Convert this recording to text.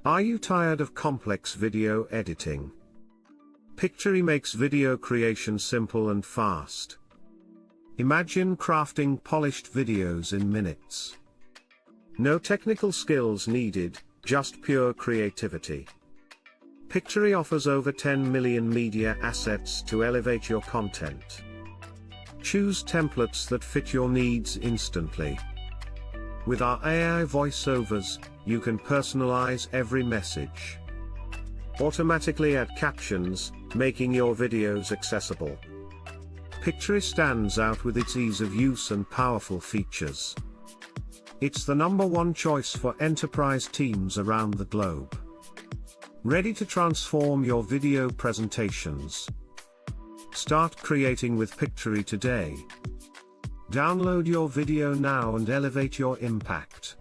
Are you tired of complex video editing? Pictory makes video creation simple and fast. Imagine crafting polished videos in minutes. No technical skills needed, just pure creativity. Pictory offers over 10 million media assets to elevate your content. Choose templates that fit your needs instantly. With our AI voiceovers, you can personalize every message. Automatically add captions, making your videos accessible. Pictory stands out with its ease of use and powerful features. It's the #1 choice for enterprise teams around the globe. Ready to transform your video presentations? Start creating with Pictory today. Download your video now and elevate your impact.